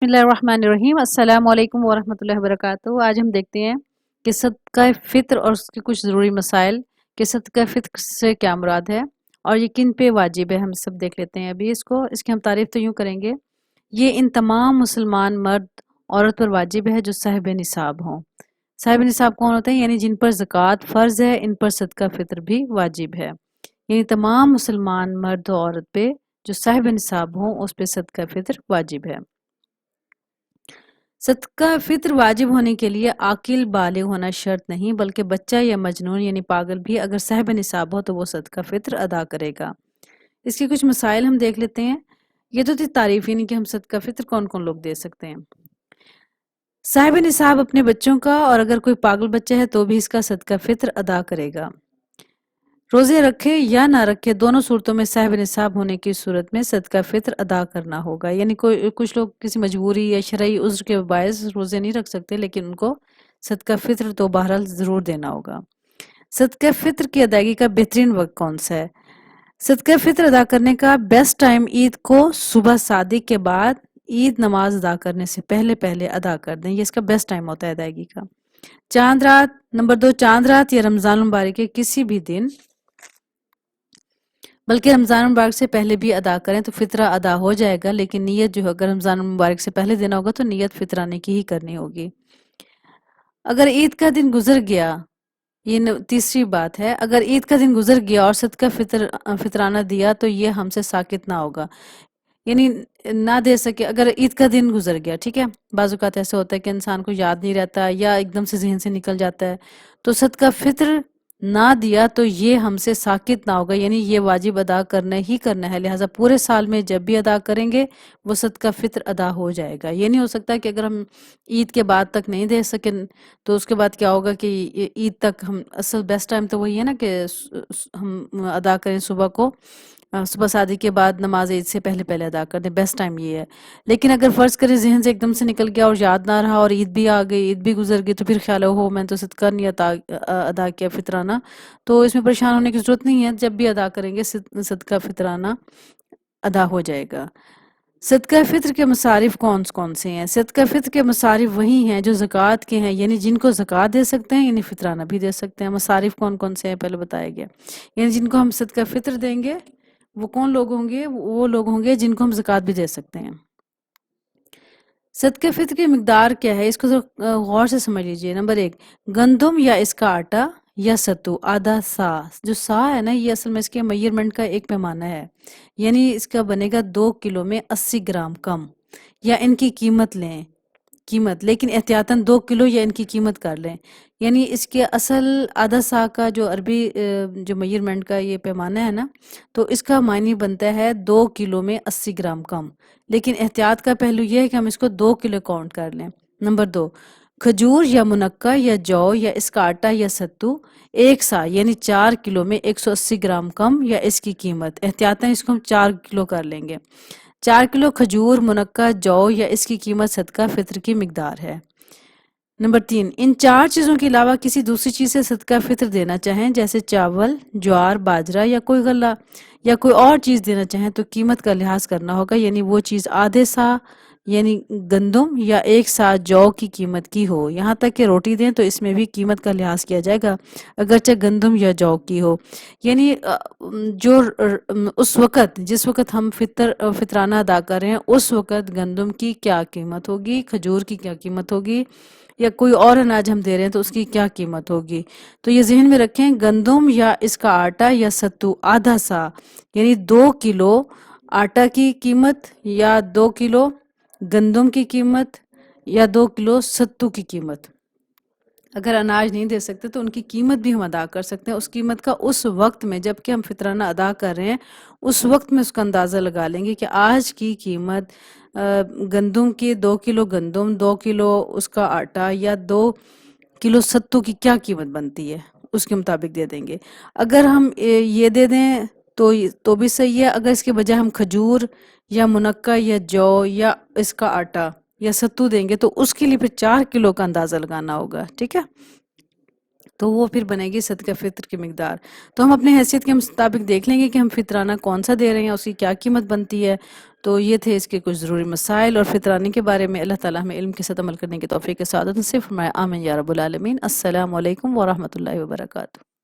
بسم اللہ الرحمن الرحیم، السلام علیکم ورحمۃ اللہ وبرکاتہ۔ آج ہم دیکھتے ہیں کہ صدقہ فطر اور اس کے کچھ ضروری مسائل، کہ صدقہ فطر سے کیا مراد ہے اور یہ کن پہ واجب ہے۔ ہم سب دیکھ لیتے ہیں ابھی اس کی ہم تعریف تو یوں کریں گے، یہ ان تمام مسلمان مرد عورت پر واجب ہے جو صاحب نصاب ہوں۔ صاحب نصاب کون ہوتے ہیں؟ یعنی جن پر زکوٰۃ فرض ہے، ان پر صدقہ فطر بھی واجب ہے۔ یعنی تمام مسلمان مرد و عورت پہ جو صاحب نصاب ہوں اس پہ صدقہ فطر واجب ہے۔ صدقہ فطر واجب ہونے کے لیے عاقل بالغ ہونا شرط نہیں، بلکہ بچہ یا مجنون یعنی پاگل بھی اگر صاحب نصاب ہو تو وہ صدقہ فطر ادا کرے گا۔ اس کی کچھ مسائل ہم دیکھ لیتے ہیں۔ یہ تو تھی تعریف، یعنی کہ ہم صدقہ فطر کون کون لوگ دے سکتے ہیں۔ صاحب نصاب اپنے بچوں کا، اور اگر کوئی پاگل بچہ ہے تو بھی اس کا صدقہ فطر ادا کرے گا۔ روزے رکھے یا نہ رکھے دونوں صورتوں میں صاحب نصاب ہونے کی صورت میں صدقہ فطر ادا کرنا ہوگا۔ یعنی کچھ لوگ کسی مجبوری یا شرعی عذر کے باعث روزے نہیں رکھ سکتے، لیکن ان کو صدقہ فطر تو بہرحال ضرور دینا ہوگا۔ صدقہ فطر کی ادائیگی کا بہترین وقت کون سا ہے؟ صدقہ فطر ادا کرنے کا بیسٹ ٹائم عید کو صبح صادق کے بعد عید نماز ادا کرنے سے پہلے ادا کر دیں، یہ اس کا بیسٹ ٹائم ہوتا ہے ادائیگی کا۔ چاند رات، نمبر 2 چاند رات یا رمضان المبارک کے کسی بھی دن، بلکہ رمضان المبارک سے پہلے بھی ادا کریں تو فطرہ ادا ہو جائے گا، لیکن نیت جو ہے اگر رمضان المبارک سے پہلے دینا ہوگا تو نیت فطرانے کی ہی کرنی ہوگی۔ اگر عید کا دن گزر گیا، یہ تیسری بات ہے، اگر عید کا دن گزر گیا اور صدقہ فطرانہ دیا تو یہ ہم سے ساقط نہ ہوگا، یعنی نہ دے سکے۔ اگر عید کا دن گزر گیا، ٹھیک ہے، بعض اوقات ایسا ہوتا ہے کہ انسان کو یاد نہیں رہتا یا ایک دم سے ذہن سے نکل جاتا ہے، تو صدقہ فطر نہ دیا تو یہ ہم سے ساقط نہ ہوگا، یعنی یہ واجب ادا کرنا ہی کرنا ہے، لہٰذا پورے سال میں جب بھی ادا کریں گے وہ صدقہ فطر ادا ہو جائے گا۔ یہ نہیں ہو سکتا کہ اگر ہم عید کے بعد تک نہیں دے سکیں تو اس کے بعد کیا ہوگا کہ عید تک ہم، اصل بیسٹ ٹائم تو وہی ہے نا کہ ہم ادا کریں صبح کو، صبح صادق کے بعد نماز عید سے پہلے ادا کر دیں، بیسٹ ٹائم یہ ہے۔ لیکن اگر فرض کریں ذہن سے ایک دم سے نکل گیا اور یاد نہ رہا اور عید بھی آ گئی، عید بھی گزر گئی، تو پھر خیال ہو میں تو صدقہ نہیں ادا کیا فطرانہ، تو اس میں پریشان ہونے کی ضرورت نہیں ہے، جب بھی ادا کریں گے صدقہ فطرانہ ادا ہو جائے گا۔ صدقہ فطر کے مصارف کون سے ہیں؟ صدقہ فطر کے مصارف وہی ہیں جو زکوٰۃ کے ہیں، یعنی جن کو زکوٰۃ دے سکتے ہیں، یعنی فطرانہ بھی دے سکتے ہیں۔ مصارف کون سے ہیں پہلے بتایا گیا، یعنی جن کو ہم صدقہ فطر دیں گے وہ کون لوگ ہوں گے؟ وہ لوگ ہوں گے جن کو ہم زکوٰۃ بھی دے سکتے ہیں۔ صدقہ فطر کی مقدار کیا ہے؟ اس کو غور سے سمجھ لیجئے۔ نمبر 1، گندم یا اس کا آٹا یا ستو آدھا سا۔ جو سا ہے نا، یہ اصل میں اس کے میئرمنٹ کا ایک پیمانہ ہے، یعنی اس کا بنے گا 2 کلو میں 80 گرام کم، یا ان کی قیمت لیں، لیکن احتیاطاً 2 کلو یا ان کی قیمت کر لیں، یعنی اس کے اصل آدھا سا کا جو عربی جو میئرمنٹ کا یہ پیمانہ ہے نا، تو اس کا معنی بنتا ہے 2 کلو میں 80 گرام کم، لیکن احتیاط کا پہلو یہ ہے کہ ہم اس کو 2 کلو کاؤنٹ کر لیں۔ نمبر 2، کھجور یا منقع یا جو یا اس کا آٹا یا ستو 1 سا یعنی 4 کلو میں 180 گرام کم، یا اس کی قیمت احتیاطاً اس کو ہم 4 کلو کر لیں گے۔ 4 کلو کھجور، منقع، جو یا اس کی قیمت صدقہ فطر کی مقدار ہے۔ نمبر 3، ان 4 چیزوں کے علاوہ کسی دوسری چیز سے صدقہ فطر دینا چاہیں، جیسے چاول، جوار، باجرہ یا کوئی غلہ یا کوئی اور چیز دینا چاہیں تو قیمت کا لحاظ کرنا ہوگا، یعنی وہ چیز آدھے سا یعنی گندم یا 1 سا جو کی قیمت کی ہو۔ یہاں تک کہ روٹی دیں تو اس میں بھی قیمت کا لحاظ کیا جائے گا، اگرچہ گندم یا جو کی ہو، یعنی جو اس وقت جس وقت ہم فطرانہ ادا کر رہے ہیں اس وقت گندم کی کیا قیمت ہوگی، کھجور کی کیا قیمت ہوگی، یا کوئی اور اناج ہم دے رہے ہیں تو اس کی کیا قیمت ہوگی۔ تو یہ ذہن میں رکھیں، گندم یا اس کا آٹا یا ستو آدھا سا یعنی 2 کلو آٹا کی قیمت، یا 2 کلو گندم کی قیمت، یا 2 کلو ستو کی قیمت۔ اگر اناج نہیں دے سکتے تو ان کی قیمت بھی ہم ادا کر سکتے ہیں، اس قیمت کا اس وقت میں جب کہ ہم فطرانہ ادا کر رہے ہیں اس وقت میں اس کا اندازہ لگا لیں گے کہ آج کی قیمت گندم کی 2 کلو گندم، 2 کلو اس کا آٹا یا 2 کلو ستو کی کیا قیمت بنتی ہے، اس کے مطابق دے دیں گے۔ اگر ہم یہ دے دیں تو بھی صحیح ہے، اگر اس کے بجائے ہم کھجور یا منقع یا جو یا اس کا آٹا یا ستو دیں گے تو اس کے لیے پھر 4 کلو کا اندازہ لگانا ہوگا، ٹھیک ہے۔ تو وہ پھر بنے گی صدقہ فطر کی مقدار۔ تو ہم اپنے حیثیت کے مطابق دیکھ لیں گے کہ ہم فطرانہ کون سا دے رہے ہیں، اس کی کیا قیمت بنتی ہے۔ تو یہ تھے اس کے کچھ ضروری مسائل اور فطرانے کے بارے میں۔ اللہ تعالیٰ ہمیں علم کے ساتھ عمل کرنے کی توفیق سعادت نصیب فرمائے، آمین یا رب العالمین۔ السلام علیکم ورحمۃ اللہ وبرکاتہ۔